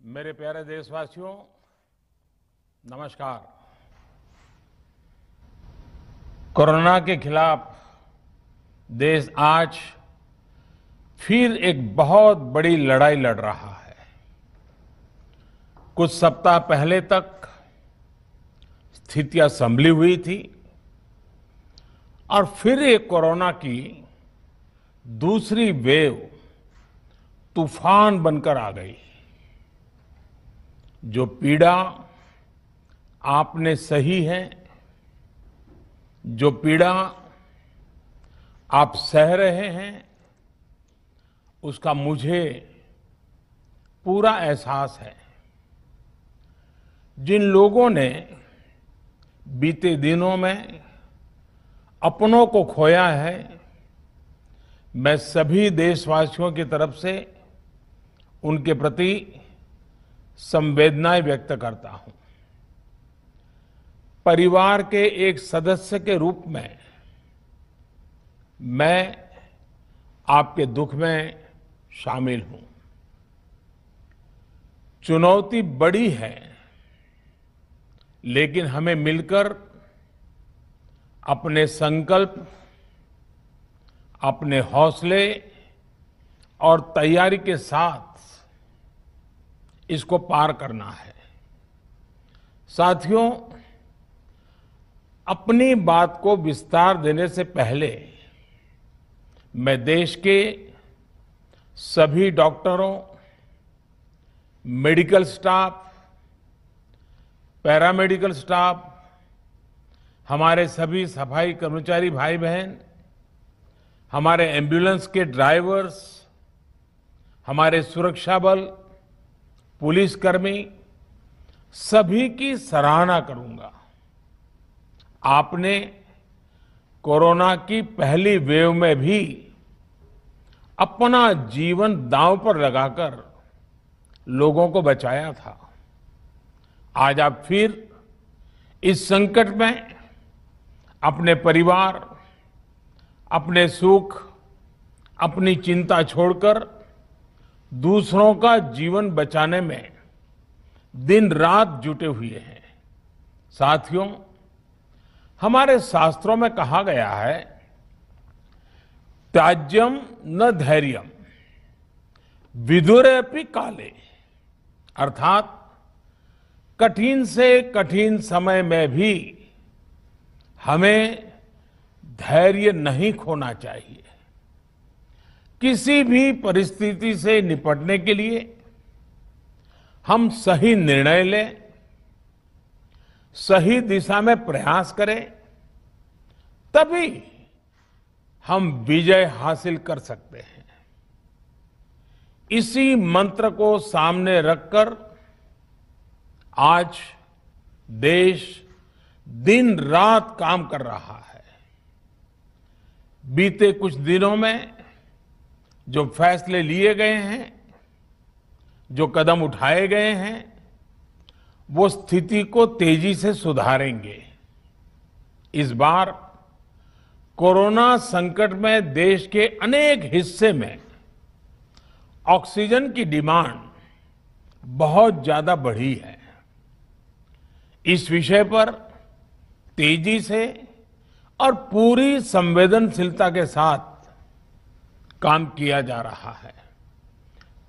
मेरे प्यारे देशवासियों, नमस्कार। कोरोना के खिलाफ देश आज फिर एक बहुत बड़ी लड़ाई लड़ रहा है। कुछ सप्ताह पहले तक स्थितियां संभली हुई थी और फिर एक कोरोना की दूसरी वेव तूफान बनकर आ गई। जो पीड़ा आपने सही है, जो पीड़ा आप सह रहे हैं, उसका मुझे पूरा एहसास है। जिन लोगों ने बीते दिनों में अपनों को खोया है, मैं सभी देशवासियों की तरफ से उनके प्रति संवेदनाएं व्यक्त करता हूं। परिवार के एक सदस्य के रूप में मैं आपके दुख में शामिल हूं। चुनौती बड़ी है, लेकिन हमें मिलकर अपने संकल्प, अपने हौसले और तैयारी के साथ इसको पार करना है। साथियों, अपनी बात को विस्तार देने से पहले मैं देश के सभी डॉक्टरों, मेडिकल स्टाफ, पैरामेडिकल स्टाफ, हमारे सभी सफाई कर्मचारी भाई बहन, हमारे एम्बुलेंस के ड्राइवर्स, हमारे सुरक्षा बल, पुलिसकर्मी, सभी की सराहना करूंगा। आपने कोरोना की पहली वेव में भी अपना जीवन दांव पर लगाकर लोगों को बचाया था। आज आप फिर इस संकट में अपने परिवार, अपने सुख, अपनी चिंता छोड़कर दूसरों का जीवन बचाने में दिन रात जुटे हुए हैं। साथियों, हमारे शास्त्रों में कहा गया है, त्याज्यम न धैर्यम विदुरेऽपि काले, अर्थात कठिन से कठिन समय में भी हमें धैर्य नहीं खोना चाहिए। किसी भी परिस्थिति से निपटने के लिए हम सही निर्णय लें, सही दिशा में प्रयास करें, तभी हम विजय हासिल कर सकते हैं। इसी मंत्र को सामने रखकर आज देश दिन रात काम कर रहा है। बीते कुछ दिनों में जो फैसले लिए गए हैं, जो कदम उठाए गए हैं, वो स्थिति को तेजी से सुधारेंगे। इस बार कोरोना संकट में देश के अनेक हिस्से में ऑक्सीजन की डिमांड बहुत ज्यादा बढ़ी है। इस विषय पर तेजी से और पूरी संवेदनशीलता के साथ काम किया जा रहा है।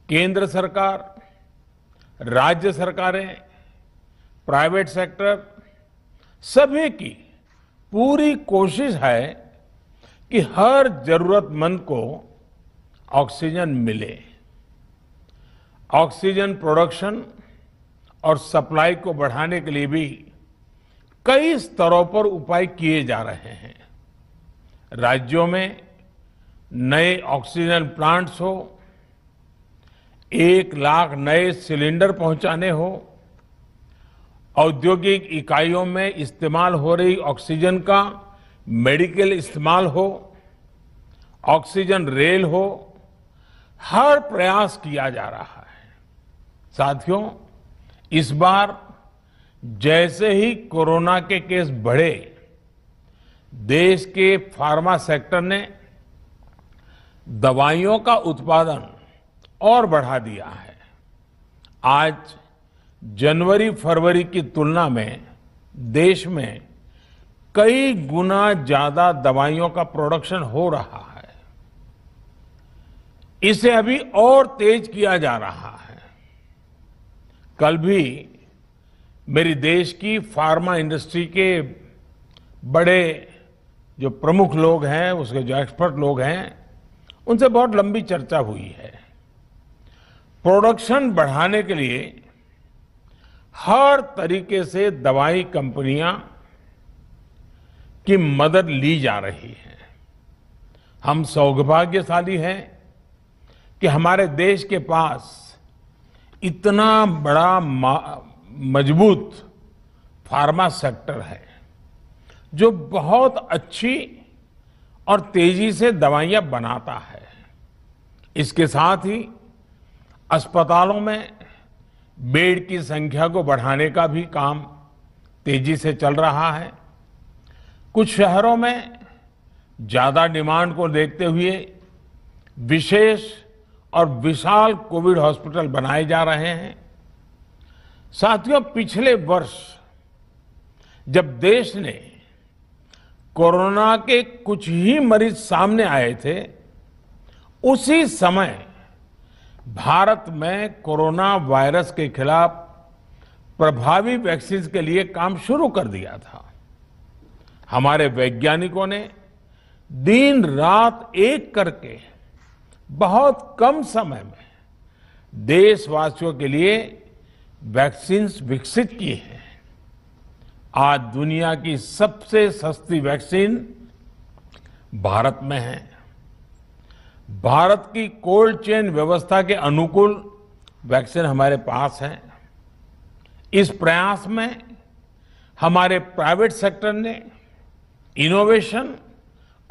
केंद्र सरकार, राज्य सरकारें, प्राइवेट सेक्टर, सभी की पूरी कोशिश है कि हर जरूरतमंद को ऑक्सीजन मिले। ऑक्सीजन प्रोडक्शन और सप्लाई को बढ़ाने के लिए भी कई स्तरों पर उपाय किए जा रहे हैं। राज्यों में नए ऑक्सीजन प्लांट्स हो, 1 लाख नए सिलेंडर पहुंचाने हो, औद्योगिक इकाइयों में इस्तेमाल हो रही ऑक्सीजन का मेडिकल इस्तेमाल हो, ऑक्सीजन रेल हो, हर प्रयास किया जा रहा है। साथियों, इस बार जैसे ही कोरोना के केस बढ़े, देश के फार्मा सेक्टर ने दवाइयों का उत्पादन और बढ़ा दिया है। आज जनवरी फरवरी की तुलना में देश में कई गुना ज्यादा दवाइयों का प्रोडक्शन हो रहा है। इसे अभी और तेज किया जा रहा है। कल भी मेरी देश की फार्मा इंडस्ट्री के बड़े जो प्रमुख लोग हैं, उसके जो एक्सपर्ट लोग हैं, उनसे बहुत लंबी चर्चा हुई है। प्रोडक्शन बढ़ाने के लिए हर तरीके से दवाई कंपनियां की मदद ली जा रही है। हम सौभाग्यशाली हैं कि हमारे देश के पास इतना बड़ा मजबूत फार्मा सेक्टर है जो बहुत अच्छी और तेजी से दवाइयां बनाता है। इसके साथ ही अस्पतालों में बेड की संख्या को बढ़ाने का भी काम तेजी से चल रहा है। कुछ शहरों में ज्यादा डिमांड को देखते हुए विशेष और विशाल कोविड हॉस्पिटल बनाए जा रहे हैं। साथियों, पिछले वर्ष जब देश ने कोरोना के कुछ ही मरीज सामने आए थे, उसी समय भारत में कोरोना वायरस के खिलाफ प्रभावी वैक्सीन के लिए काम शुरू कर दिया था। हमारे वैज्ञानिकों ने दिन रात एक करके बहुत कम समय में देशवासियों के लिए वैक्सीन विकसित की है। आज दुनिया की सबसे सस्ती वैक्सीन भारत में है। भारत की कोल्ड चेन व्यवस्था के अनुकूल वैक्सीन हमारे पास है। इस प्रयास में हमारे प्राइवेट सेक्टर ने इनोवेशन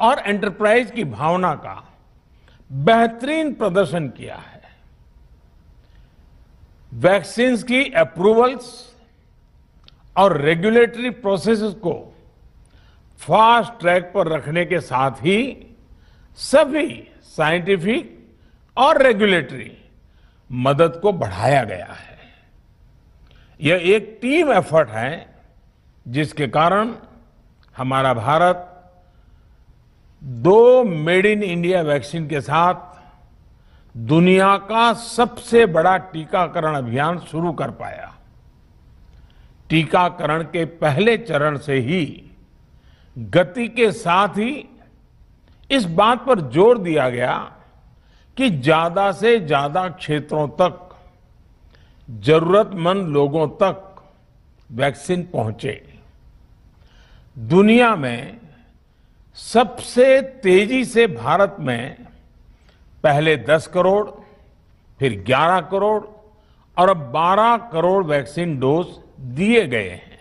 और एंटरप्राइज की भावना का बेहतरीन प्रदर्शन किया है। वैक्सीन की अप्रूवल्स और रेगुलेटरी प्रोसेसेस को फास्ट ट्रैक पर रखने के साथ ही सभी साइंटिफिक और रेगुलेटरी मदद को बढ़ाया गया है। यह एक टीम एफर्ट है जिसके कारण हमारा Bharat 2 made in India vaccine के साथ दुनिया का सबसे बड़ा टीकाकरण अभियान शुरू कर पाया। टीकाकरण के पहले चरण से ही गति के साथ ही इस बात पर जोर दिया गया कि ज्यादा से ज्यादा क्षेत्रों तक, जरूरतमंद लोगों तक वैक्सीन पहुंचे। दुनिया में सबसे तेजी से भारत में पहले 10 करोड़, फिर 11 करोड़ और अब 12 करोड़ वैक्सीन डोज दिए गए हैं।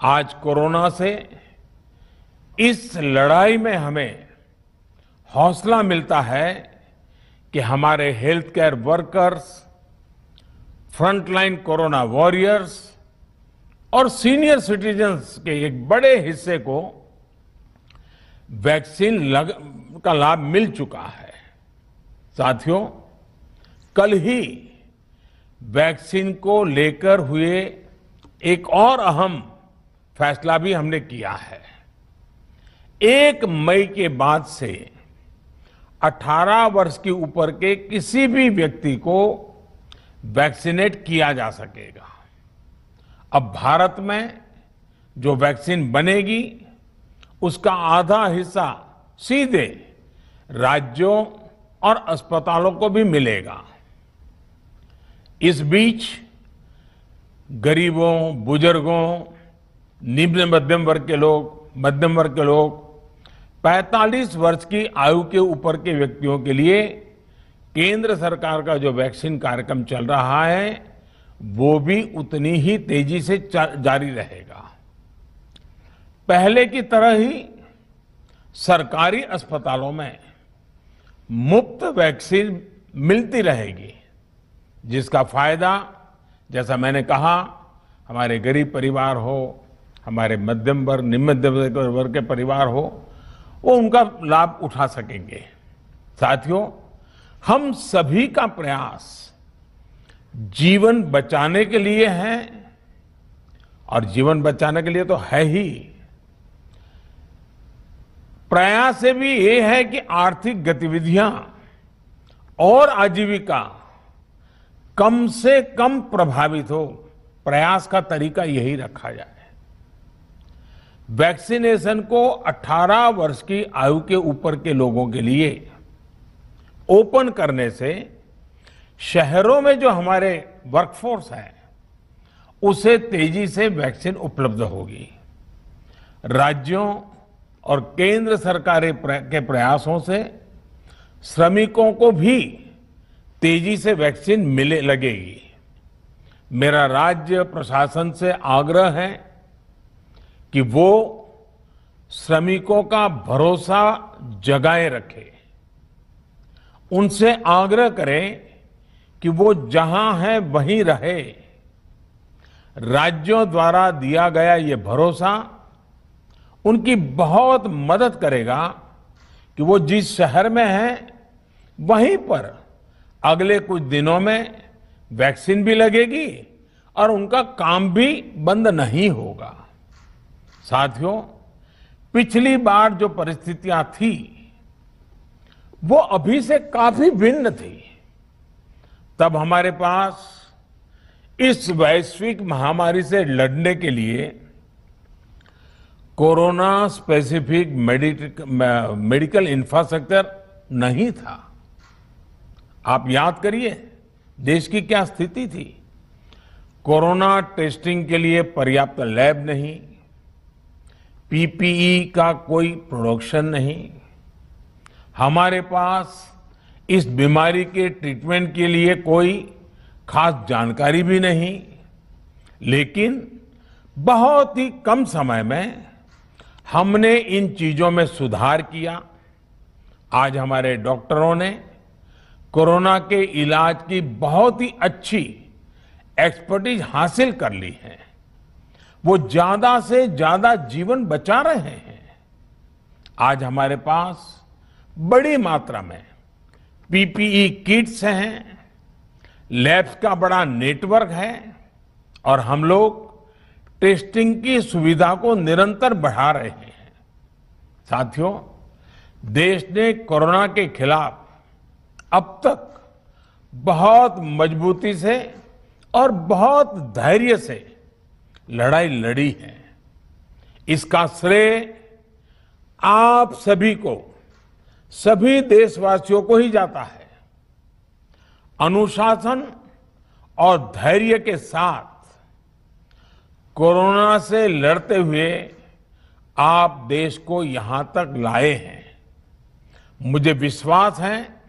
आज कोरोना से इस लड़ाई में हमें हौसला मिलता है कि हमारे health care workers, frontline corona warriors और सीनियर सिटीजन्स के एक बड़े हिस्से को वैक्सीन का लाभ मिल चुका है। साथियों, कल ही वैक्सीन को लेकर हुए एक और अहम फैसला भी हमने किया है। 1 मई के बाद से 18 वर्ष के ऊपर के किसी भी व्यक्ति को वैक्सीनेट किया जा सकेगा। अब भारत में जो वैक्सीन बनेगी उसका आधा हिस्सा सीधे राज्यों और अस्पतालों को भी मिलेगा। इस बीच गरीबों, बुजुर्गों, निम्न मध्यम वर्ग के लोग, 45 वर्ष की आयु के ऊपर के व्यक्तियों के लिए केंद्र सरकार का जो वैक्सीन कार्यक्रम चल रहा है वो भी उतनी ही तेजी से जारी रहेगा। पहले की तरह ही सरकारी अस्पतालों में मुफ्त वैक्सीन मिलती रहेगी, जिसका फायदा, जैसा मैंने कहा, हमारे गरीब परिवार हो, हमारे मध्यम वर्ग, निम्न मध्यम वर्ग के परिवार हो, वो उनका लाभ उठा सकेंगे। साथियों, हम सभी का प्रयास जीवन बचाने के लिए है, और जीवन बचाने के लिए तो है ही। प्रयास से भी ये है कि आर्थिक गतिविधियां और आजीविका कम से कम प्रभावित हो। प्रयास का तरीका यही रखा जाए। वैक्सीनेशन को 18 वर्ष की आयु के ऊपर के लोगों के लिए ओपन करने से शहरों में जो हमारे वर्कफोर्स है उसे तेजी से वैक्सीन उपलब्ध होगी। राज्यों और केंद्र सरकार के प्रयासों से श्रमिकों को भी तेजी से वैक्सीन मिले लगेगी। मेरा राज्य प्रशासन से आग्रह है कि वो श्रमिकों का भरोसा जगाए रखे। उनसे आग्रह करें कि वो जहां है वहीं रहे। राज्यों द्वारा दिया गया ये भरोसा उनकी बहुत मदद करेगा कि वो जिस शहर में हैं वहीं पर अगले कुछ दिनों में वैक्सीन भी लगेगी और उनका काम भी बंद नहीं होगा। साथियों, पिछली बार जो परिस्थितियां थी वो अभी से काफी भिन्न थी। तब हमारे पास इस वैश्विक महामारी से लड़ने के लिए कोरोना स्पेसिफिक मेडिकल इंफ्रास्ट्रक्चर नहीं था। आप याद करिए देश की क्या स्थिति थी। कोरोना टेस्टिंग के लिए पर्याप्त लैब नहीं, पीपीई का कोई प्रोडक्शन नहीं, हमारे पास इस बीमारी के ट्रीटमेंट के लिए कोई खास जानकारी भी नहीं। लेकिन बहुत ही कम समय में हमने इन चीजों में सुधार किया। आज हमारे डॉक्टरों ने कोरोना के इलाज की बहुत ही अच्छी एक्सपर्टीज हासिल कर ली है। वो ज्यादा से ज्यादा जीवन बचा रहे हैं। आज हमारे पास बड़ी मात्रा में पीपीई किट्स हैं, लैब्स का बड़ा नेटवर्क है और हम लोग टेस्टिंग की सुविधा को निरंतर बढ़ा रहे हैं। साथियों, देश ने कोरोना के खिलाफ अब तक बहुत मजबूती से और बहुत धैर्य से लड़ाई लड़ी है। इसका श्रेय आप सभी को, सभी देशवासियों को ही जाता है। अनुशासन और धैर्य के साथ कोरोना से लड़ते हुए आप देश को यहां तक लाए हैं। मुझे विश्वास है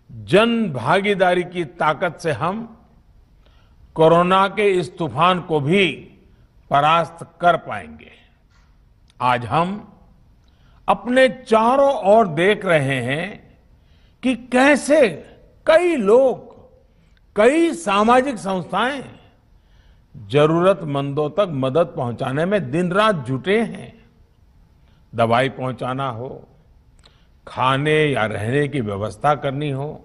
जन भागीदारी की ताकत से हम कोरोना के इस तूफान को भी परास्त कर पाएंगे। आज हम अपने चारों ओर देख रहे हैं कि कैसे कई लोग, कई सामाजिक संस्थाएं जरूरतमंदों तक मदद पहुंचाने में दिन रात जुटे हैं। दवाई पहुंचाना हो, खाने या रहने की व्यवस्था करनी हो,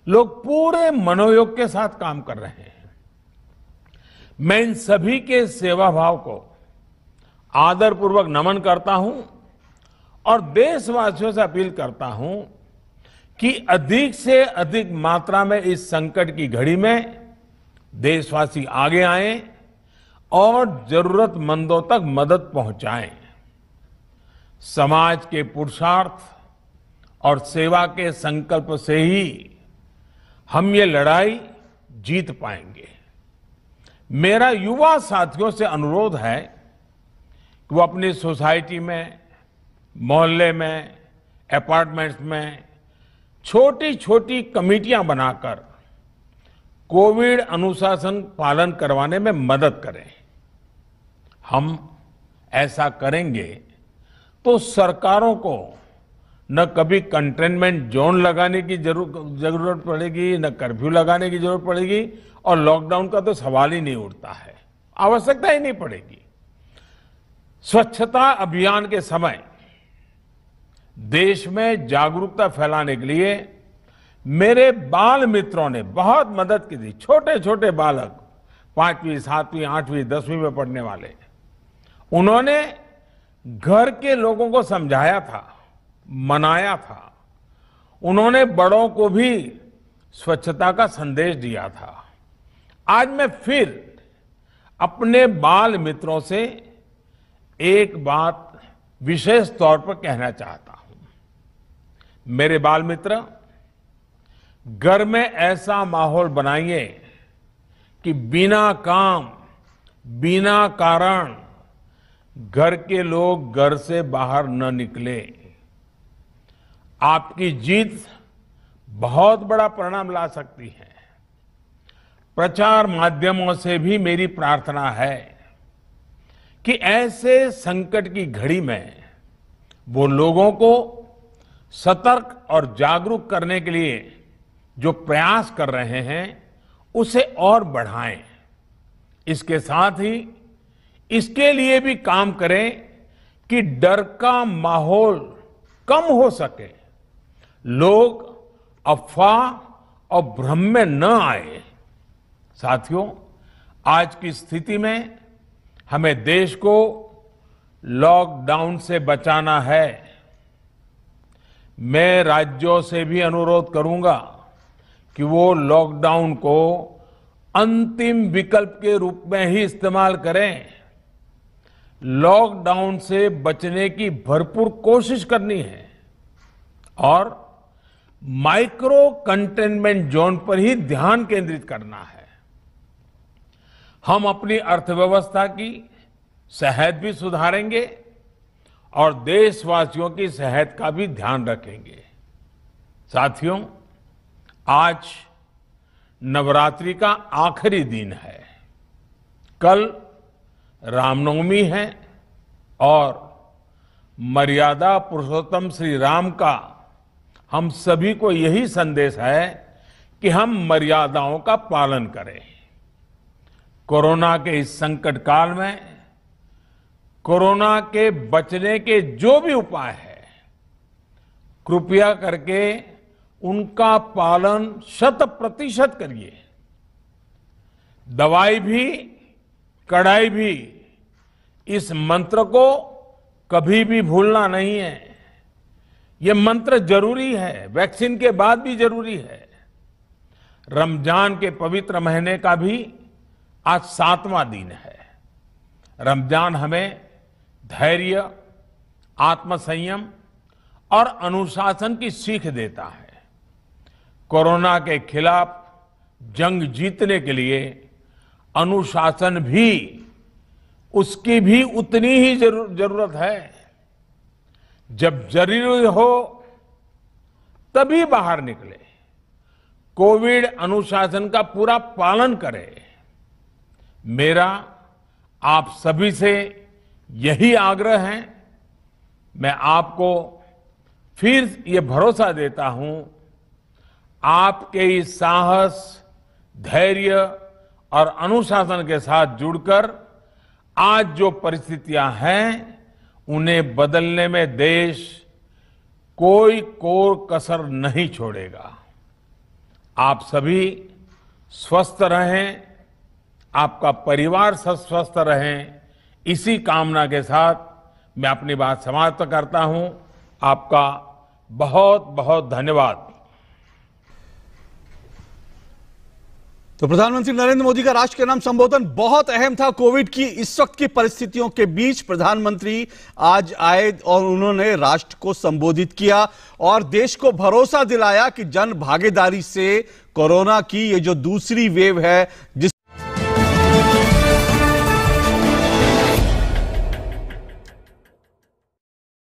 लोग पूरे मनोयोग के साथ काम कर रहे हैं। मैं इन सभी के सेवा भाव को आदरपूर्वक नमन करता हूं और देशवासियों से अपील करता हूं कि अधिक से अधिक मात्रा में इस संकट की घड़ी में देशवासी आगे आएं और जरूरतमंदों तक मदद पहुंचाएं। समाज के पुरुषार्थ और सेवा के संकल्प से ही हम ये लड़ाई जीत पाएंगे। मेरा युवा साथियों से अनुरोध है कि वो अपनी सोसाइटी में, मोहल्ले में, अपार्टमेंट्स में छोटी छोटी कमेटियां बनाकर कोविड अनुशासन पालन करवाने में मदद करें। हम ऐसा करेंगे तो सरकारों को न कभी कंटेनमेंट जोन लगाने की जरूरत पड़ेगी, न कर्फ्यू लगाने की जरूरत पड़ेगी और लॉकडाउन का तो सवाल ही नहीं उठता है, आवश्यकता ही नहीं पड़ेगी। स्वच्छता अभियान के समय देश में जागरूकता फैलाने के लिए मेरे बाल मित्रों ने बहुत मदद की थी। छोटे छोटे बालक, 5वीं, 7वीं, 8वीं, 10वीं में पढ़ने वाले, उन्होंने घर के लोगों को समझाया था, मनाया था। उन्होंने बड़ों को भी स्वच्छता का संदेश दिया था। आज मैं फिर अपने बाल मित्रों से एक बात विशेष तौर पर कहना चाहता हूं। मेरे बाल मित्र, घर में ऐसा माहौल बनाइए कि बिना काम, बिना कारण घर के लोग घर से बाहर न निकले। आपकी जीत बहुत बड़ा परिणाम ला सकती है। प्रचार माध्यमों से भी मेरी प्रार्थना है कि ऐसे संकट की घड़ी में वो लोगों को सतर्क और जागरूक करने के लिए जो प्रयास कर रहे हैं उसे और बढ़ाएं। इसके साथ ही इसके लिए भी काम करें कि डर का माहौल कम हो सके, लोग अफवाह और भ्रम में न आए। साथियों, आज की स्थिति में हमें देश को लॉकडाउन से बचाना है। मैं राज्यों से भी अनुरोध करूंगा कि वो लॉकडाउन को अंतिम विकल्प के रूप में ही इस्तेमाल करें। लॉकडाउन से बचने की भरपूर कोशिश करनी है और माइक्रो कंटेनमेंट जोन पर ही ध्यान केंद्रित करना है। हम अपनी अर्थव्यवस्था की सेहत भी सुधारेंगे और देशवासियों की सेहत का भी ध्यान रखेंगे। साथियों, आज नवरात्रि का आखिरी दिन है। कल रामनवमी है और मर्यादा पुरुषोत्तम श्री राम का हम सभी को यही संदेश है कि हम मर्यादाओं का पालन करें। कोरोना के इस संकट काल में कोरोना के बचने के जो भी उपाय है, कृपया करके उनका पालन 100% करिए। दवाई भी, कड़ाई भी, इस मंत्र को कभी भी भूलना नहीं है। ये मंत्र जरूरी है, वैक्सीन के बाद भी जरूरी है। रमजान के पवित्र महीने का भी आज 7वां दिन है। रमजान हमें धैर्य, आत्मसंयम और अनुशासन की सीख देता है। कोरोना के खिलाफ जंग जीतने के लिए अनुशासन भी, उसकी भी उतनी ही जरूरत है। जब जरूरी हो तभी बाहर निकले। कोविड अनुशासन का पूरा पालन करें। मेरा आप सभी से यही आग्रह है। मैं आपको फिर ये भरोसा देता हूं, आपके इस साहस, धैर्य और अनुशासन के साथ जुड़कर आज जो परिस्थितियां हैं उन्हें बदलने में देश कोई कोर कसर नहीं छोड़ेगा। आप सभी स्वस्थ रहें, आपका परिवार स्वस्थ रहे, इसी कामना के साथ मैं अपनी बात समाप्त करता हूं। आपका बहुत बहुत धन्यवाद। तो प्रधानमंत्री नरेंद्र मोदी का राष्ट्र के नाम संबोधन बहुत अहम था। कोविड की इस वक्त की परिस्थितियों के बीच प्रधानमंत्री आज आए और उन्होंने राष्ट्र को संबोधित किया और देश को भरोसा दिलाया कि जन भागीदारी से कोरोना की ये जो दूसरी वेव है, जिस